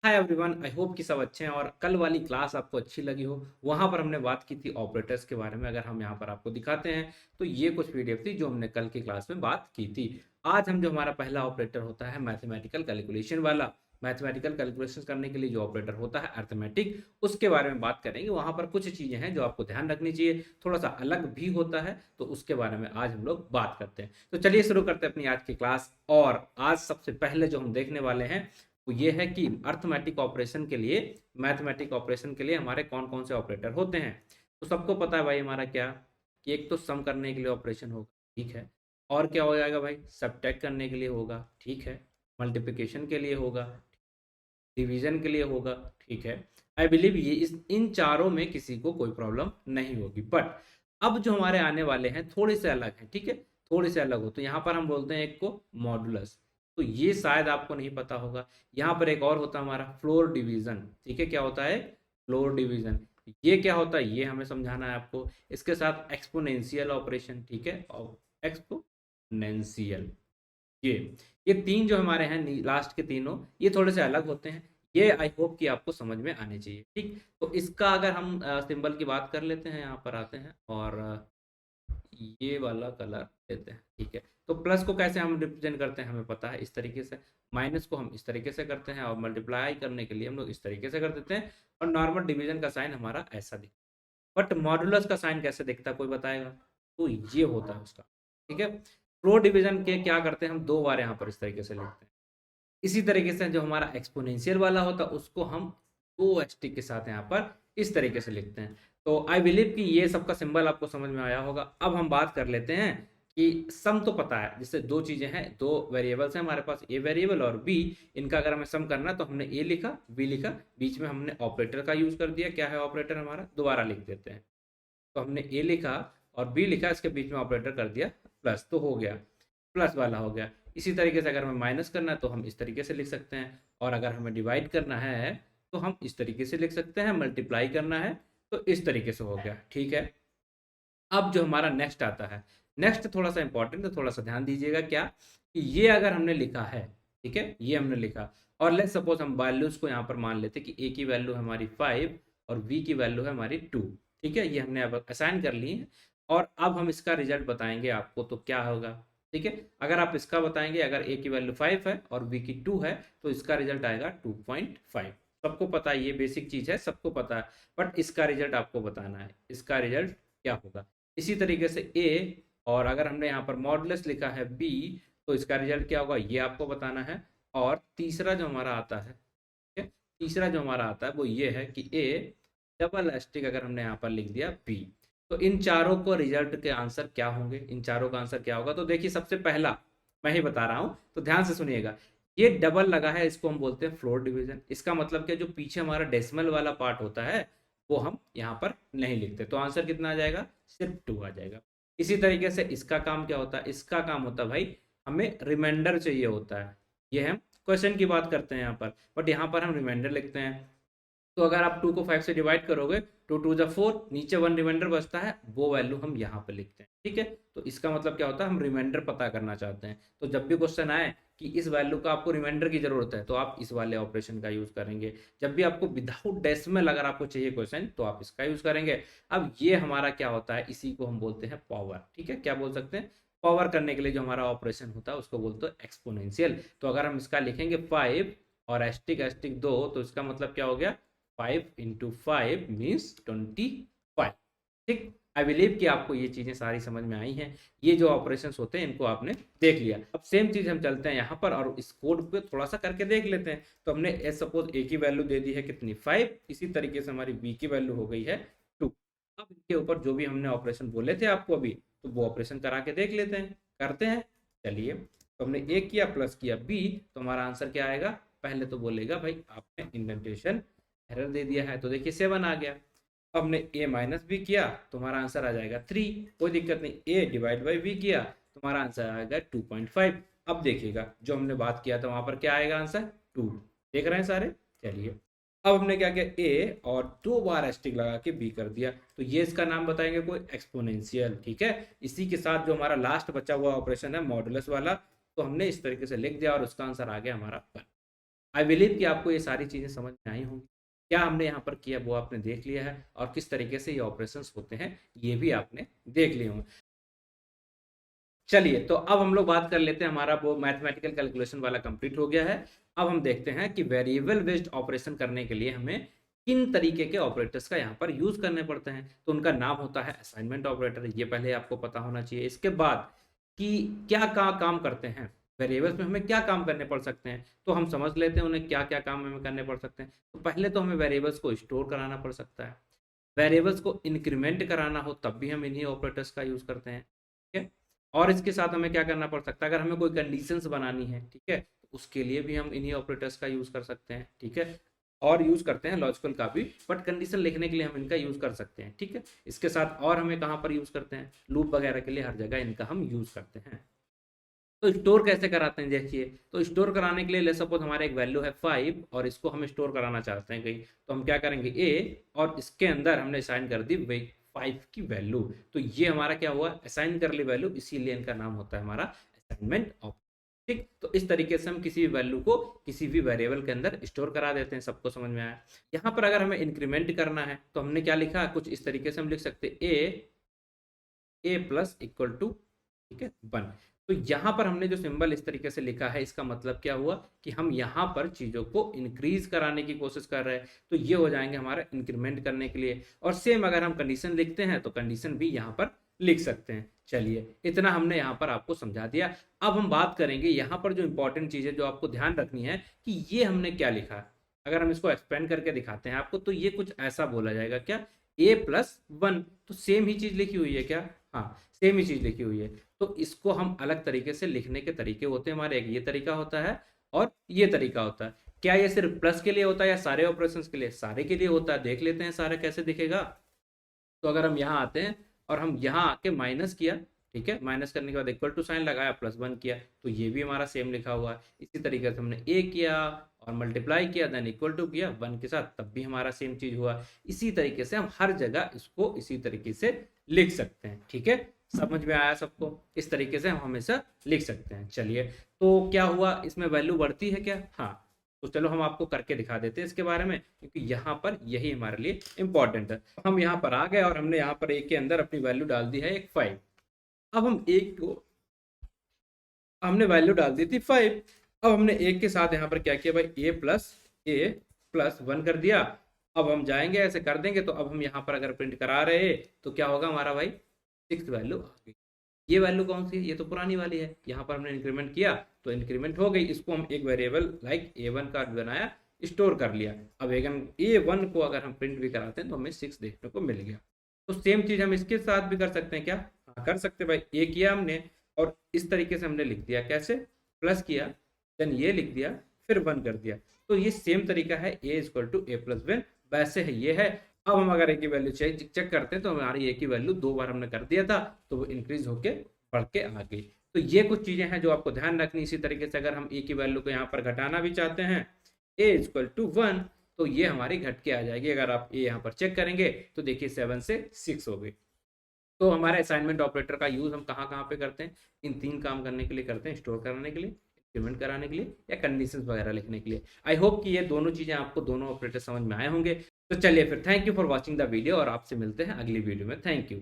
Hi everyone, I hope कि सब अच्छे हैं और कल वाली क्लास आपको अच्छी लगी हो। वहाँ पर हमने बात की थी ऑपरेटर्स के बारे में। अगर हम यहाँ पर आपको दिखाते हैं तो ये कुछ पीडीएफ थी जो हमने कल की क्लास में बात की थी। आज हम जो हमारा पहला ऑपरेटर होता है मैथमेटिकल कैलकुलेशन वाला, मैथमेटिकल कैलकुलेशन करने के लिए जो ऑपरेटर होता है अर्थमेटिक, उसके बारे में बात करेंगे। वहाँ पर कुछ चीज़ें हैं जो आपको ध्यान रखनी चाहिए, थोड़ा सा अलग भी होता है, तो उसके बारे में आज हम लोग बात करते हैं। तो चलिए शुरू करते हैं अपनी आज की क्लास। और आज सबसे पहले जो हम देखने वाले हैं वो ये है कि अर्थमेटिक ऑपरेशन के लिए, मैथमेटिक ऑपरेशन के लिए हमारे कौन कौन से ऑपरेटर होते हैं। तो सबको पता है भाई हमारा क्या, कि एक तो सम करने के लिए ऑपरेशन होगा, ठीक है। और क्या हो जाएगा भाई, सब्ट्रैक्ट करने के लिए होगा, ठीक है। मल्टीप्लिकेशन के लिए होगा, डिवीजन के लिए होगा, ठीक है। आई बिलीव ये इस इन चारों में किसी को कोई प्रॉब्लम नहीं होगी। बट अब जो हमारे आने वाले हैं थोड़े से अलग हैं, ठीक है। थोड़े से अलग हो तो यहाँ पर हम बोलते हैं एक को मॉडुलस। तो ये शायद आपको नहीं पता होगा। यहाँ पर एक और होता है हमारा फ्लोर डिवीजन, ठीक है। क्या होता है फ्लोर डिवीजन, ये क्या होता है ये हमें समझाना है आपको। इसके साथ एक्सपोनेंशियल ऑपरेशन, ठीक है, और एक्सपोनेंशियल, ये ये तीन जो हमारे हैं लास्ट के तीनों, ये थोड़े से अलग होते हैं। ये आई होप कि आपको समझ में आने चाहिए, ठीक। तो इसका अगर हम सिंबल की बात कर लेते हैं, यहाँ पर आते हैं और ये वाला कलर देते हैं, ठीक है। तो प्लस को कैसे हम रिप्रेजेंट करते हैं हमें पता है, इस तरीके से। माइनस को हम इस तरीके से करते हैं और मल्टीप्लाई करने के लिए हम लोग इस तरीके से कर देते हैं। और नॉर्मल डिवीजन का साइन हमारा ऐसा दिखता है। बट मॉडुलस का साइन कैसे दिखता है कोई बताएगा? तो ये होता है उसका, ठीक है। फ्लोर डिवीजन के क्या करते हैं हम, दो बार यहाँ पर इस तरीके से लिखते हैं। इसी तरीके से जो हमारा एक्सपोनेंशियल वाला होता है उसको हम दो एस टी के साथ यहाँ पर इस तरीके से लिखते हैं। तो आई बिलीव कि ये सबका सिंबल आपको समझ में आया होगा। अब हम बात कर लेते हैं कि सम तो पता है, जिससे दो चीजें हैं, दो वेरिएबल्स हैं हमारे पास, ए वेरिएबल और बी। इनका अगर हमें सम करना है तो हमने ए लिखा, बी लिखा, बीच में हमने ऑपरेटर का यूज कर दिया। क्या है ऑपरेटर हमारा, दोबारा लिख देते हैं। तो हमने ए लिखा और बी लिखा, इसके बीच में ऑपरेटर कर दिया प्लस, तो हो गया, प्लस वाला हो गया। इसी तरीके से अगर हमें माइनस करना है तो हम इस तरीके से लिख सकते हैं, और अगर हमें डिवाइड करना है तो हम इस तरीके से लिख सकते हैं, मल्टीप्लाई करना है तो इस तरीके से हो गया, ठीक है। अब जो हमारा नेक्स्ट आता है, नेक्स्ट थोड़ा सा इंपॉर्टेंट है, थोड़ा सा ध्यान दीजिएगा। क्या कि ये अगर हमने लिखा है, ठीक है, ये हमने लिखा, और लेट्स सपोज हम वैल्यूज को यहाँ पर मान लेते कि ए की वैल्यू है हमारी 5 और बी की वैल्यू है हमारी 2, ठीक है। ये हमने अब असाइन कर ली है। और अब हम इसका रिजल्ट बताएंगे आपको, तो क्या होगा, ठीक है। अगर आप इसका बताएंगे, अगर ए की वैल्यू 5 है और बी की 2 है तो इसका रिजल्ट आएगा 2.5। सबको पता है, ये बेसिक चीज है, सबको पता है। बट इसका रिजल्ट आपको बताना है, इसका रिजल्ट क्या होगा। इसी तरीके से ए, और अगर हमने यहाँ पर मॉडुलस लिखा है बी, तो इसका रिजल्ट क्या होगा ये आपको बताना है। और तीसरा जो हमारा आता है, ठीक है, तीसरा जो हमारा आता है वो ये है कि ए डबल एस्टिक अगर हमने यहाँ पर लिख दिया बी, तो इन चारों को रिजल्ट के आंसर क्या होंगे, इन चारों का आंसर क्या होगा। तो देखिए सबसे पहला मैं ही बता रहा हूँ, तो ध्यान से सुनिएगा। ये डबल लगा है, इसको हम बोलते हैं फ्लोर डिवीजन। इसका मतलब क्या, जो पीछे हमारा डेसिमल वाला पार्ट होता है वो हम यहाँ पर नहीं लिखते, तो आंसर कितना आ जाएगा, सिर्फ 2 आ जाएगा। इसी तरीके से इसका काम क्या होता है, इसका काम होता है भाई, हमें रिमाइंडर चाहिए होता है। ये हम क्वेश्चन की बात करते हैं यहाँ पर, बट यहाँ पर हम रिमाइंडर लिखते हैं। तो अगर आप 2 को 5 से डिवाइड करोगे, 2 2 जा 4, नीचे 1 रिमाइंडर बचता है, वो वैल्यू हम यहाँ पे लिखते हैं, ठीक है। तो इसका मतलब क्या होता है, हम रिमाइंडर पता करना चाहते हैं। तो जब भी क्वेश्चन आए कि इस वैल्यू का आपको रिमाइंडर की जरूरत है, तो आप इस वाले ऑपरेशन का यूज करेंगे। जब भी आपको विदाउट डेसिमल अगर आपको चाहिए क्वेश्चन, तो आप इसका यूज करेंगे। अब ये हमारा क्या होता है, इसी को हम बोलते हैं पावर, ठीक है। क्या बोल सकते हैं, पावर करने के लिए जो हमारा ऑपरेशन होता है उसको बोलते हैं एक्सपोनेंशियल। तो अगर हम इसका लिखेंगे 5 और एस्टिक एस्टिक 2, तो इसका मतलब क्या हो गया, 5 इंटू 5 मीन्स 25, ठीक। आई बिलीव कि आपको ये चीजें सारी समझ में आई हैं। ये जो ऑपरेशंस होते हैं इनको आपने देख लिया। अब सेम चीज हम चलते हैं यहाँ पर और इस कोड पे थोड़ा सा करके देख लेते हैं। तो हमने एज सपोज ए की वैल्यू दे दी है कितनी, 5। इसी तरीके से हमारी बी की वैल्यू हो गई है 2। अब इनके ऊपर जो भी हमने ऑपरेशन बोले थे आपको अभी, तो वो ऑपरेशन करा के देख लेते हैं, करते हैं। चलिए, तो हमने ए किया प्लस किया बी, तो हमारा आंसर क्या आएगा। पहले तो बोलेगा भाई आपने इंडेंटेशन एरर दे दिया है, तो देखिए 7 आ गया। अब हमने ए माइनस बी किया, तुम्हारा आंसर आ जाएगा 3, कोई दिक्कत नहीं। ए डिवाइड बाई बी किया, तुम्हारा आंसर आएगा 2.5। अब देखिएगा जो हमने बात किया था वहां पर क्या आएगा आंसर, 2। देख रहे हैं सारे। चलिए, अब हमने क्या किया, ए और 2 बार एस्टिक लगा के बी कर दिया, तो ये इसका नाम बताएंगे कोई एक्सपोनेंशियल, ठीक है। इसी के साथ जो हमारा लास्ट बचा हुआ ऑपरेशन है मॉडुलस वाला, तो हमने इस तरीके से लिख दिया और उसका आंसर आ गया हमारा 1। आई बिलीव कि आपको ये सारी चीज़ें समझ में आई होंगी। क्या हमने यहाँ पर किया वो आपने देख लिया है, और किस तरीके से ये ऑपरेशंस होते हैं ये भी आपने देख लिए होंगे। चलिए, तो अब हम लोग बात कर लेते हैं, हमारा वो मैथमेटिकल कैलकुलेशन वाला कंप्लीट हो गया है। अब हम देखते हैं कि वेरिएबल बेस्ड ऑपरेशन करने के लिए हमें किन तरीके के ऑपरेटर्स का यहाँ पर यूज करने पड़ते हैं। तो उनका नाम होता है असाइनमेंट ऑपरेटर, ये पहले आपको पता होना चाहिए। इसके बाद कि क्या काम करते हैं वेरिएबल्स में, हमें क्या काम करने पड़ सकते हैं, तो हम समझ लेते हैं उन्हें क्या क्या काम हमें करने पड़ सकते हैं। तो पहले तो हमें वेरिएबल्स को स्टोर कराना पड़ सकता है। वेरिएबल्स को इंक्रीमेंट कराना हो तब भी हम इन्हीं ऑपरेटर्स का यूज करते हैं, ठीक है। और इसके साथ हमें क्या करना पड़ सकता है, अगर हमें कोई कंडीशंस बनानी है, ठीक है, तो उसके लिए भी हम इन्हीं ऑपरेटर्स का यूज कर सकते हैं, ठीक है। और यूज करते हैं लॉजिकल का भी, बट कंडीशन लिखने के लिए हम इनका यूज कर सकते हैं, ठीक है। इसके साथ और हमें कहाँ पर यूज करते हैं, लूप वगैरह के लिए हर जगह इनका हम यूज करते हैं। तो स्टोर कैसे कराते हैं देखिए। तो स्टोर कराने के लिए ले सपोज हमारा एक वैल्यू है 5 और इसको हम स्टोर कराना चाहते हैं कहीं, तो हम क्या करेंगे, ए और इसके अंदर हमने असाइन कर दी 5 की वैल्यू। तो ये हमारा क्या हुआ, असाइन कर ली वैल्यू, इसीलिए इनका नाम होता है हमारा असाइनमेंट ऑपरेटर। ठीक, तो इस तरीके से हम किसी भी वैल्यू को किसी भी वेरिएबल के अंदर स्टोर करा देते हैं। सबको समझ में आया। यहाँ पर अगर हमें इंक्रीमेंट करना है तो हमने क्या लिखा, कुछ इस तरीके से हम लिख सकते हैं, ए प्लस इक्वल टू, ठीक है, 1। तो यहाँ पर हमने जो सिंबल इस तरीके से लिखा है, इसका मतलब क्या हुआ कि हम यहाँ पर चीज़ों को इंक्रीज कराने की कोशिश कर रहे हैं। तो ये हो जाएंगे हमारा इंक्रीमेंट करने के लिए। और सेम अगर हम कंडीशन लिखते हैं तो कंडीशन भी यहाँ पर लिख सकते हैं। चलिए, इतना हमने यहाँ पर आपको समझा दिया। अब हम बात करेंगे यहाँ पर जो इंपॉर्टेंट चीज़ है जो आपको ध्यान रखनी है कि ये हमने क्या लिखा है। अगर हम इसको एक्सपेंड करके दिखाते हैं आपको, तो ये कुछ ऐसा बोला जाएगा, क्या, a+1। तो सेम ही चीज़ लिखी हुई है क्या, हाँ सेम ही चीज़ लिखी हुई है। तो इसको हम अलग तरीके से लिखने के तरीके होते हैं हमारे, एक ये तरीका होता है और ये तरीका होता है। क्या ये सिर्फ प्लस के लिए होता है या सारे ऑपरेशंस के लिए, सारे के लिए होता है। देख लेते हैं सारे कैसे दिखेगा। तो अगर हम यहाँ आते हैं और हम यहाँ आके माइनस किया, ठीक है, माइनस करने के बाद इक्वल टू साइन लगाया, +1 किया, तो ये भी हमारा सेम लिखा हुआ है। इसी तरीके से हमने ए किया और मल्टीप्लाई किया, देन इक्वल टू किया 1 के साथ, तब भी हमारा सेम चीज हुआ। इसी तरीके से हम हर जगह इसको इसी तरीके से लिख सकते हैं, ठीक है। समझ में आया सबको, इस तरीके से हम हमेशा लिख सकते हैं। चलिए, तो क्या हुआ, इसमें वैल्यू बढ़ती है क्या, हाँ। तो चलो हम आपको करके दिखा देते हैं इसके बारे में, क्योंकि यहाँ पर यही हमारे लिए इंपॉर्टेंट है। हम यहाँ पर आ गए और हमने यहाँ पर एक के अंदर अपनी वैल्यू डाल दी है एक 5। अब हम एक को हमने वैल्यू डाल दी थी 5। अब हमने एक के साथ यहाँ पर क्या किया भाई, a+1 कर दिया। अब हम जाएंगे ऐसे कर देंगे, तो अब हम यहाँ पर अगर प्रिंट करा रहे हैं तो क्या होगा हमारा भाई, 6 वैल्यू आ गई। ये वैल्यू कौन सी है, ये तो पुरानी वाली है। यहाँ पर हमने इंक्रीमेंट किया तो इंक्रीमेंट हो गई। इसको हम एक वेरिएबल लाइक a1 का बनाया, स्टोर कर लिया। अब a1 को अगर हम प्रिंट भी कराते हैं तो हमें 6 देखने को मिल गया। तो सेम चीज हम इसके साथ भी कर सकते हैं क्या, हाँ कर सकते हैं भाई। ए किया हमने और इस तरीके से हमने लिख दिया, कैसे, प्लस किया, देन ये लिख दिया, फिर 1 कर दिया। तो ये सेम तरीका है, a=a+1, वैसे है ये है। अब हम अगर ए की वैल्यू चेक करते हैं तो हमारी ए की वैल्यू 2 बार हमने कर दिया था, तो वो इंक्रीज होके बढ़ के आ गई। तो ये कुछ चीजें हैं जो आपको ध्यान रखनी। इसी तरीके से अगर हम ए की वैल्यू को यहाँ पर घटाना भी चाहते हैं, a=1, तो ये हमारी घट के आ जाएगी। अगर आप ए यहाँ पर चेक करेंगे तो देखिए 7 से 6 हो गई। तो हमारे असाइनमेंट ऑपरेटर का यूज हम कहाँ कहाँ पे करते हैं, इन 3 काम करने के लिए करते हैं, स्टोर कराने के लिए, इंक्रीमेंट कराने के लिए, या कंडीशंस वगैरह लिखने के लिए। आई होप कि ये दोनों चीजें आपको, दोनों ऑपरेटर समझ में आए होंगे। तो चलिए फिर, thank you for watching the video और आपसे मिलते हैं अगली वीडियो में। Thank you.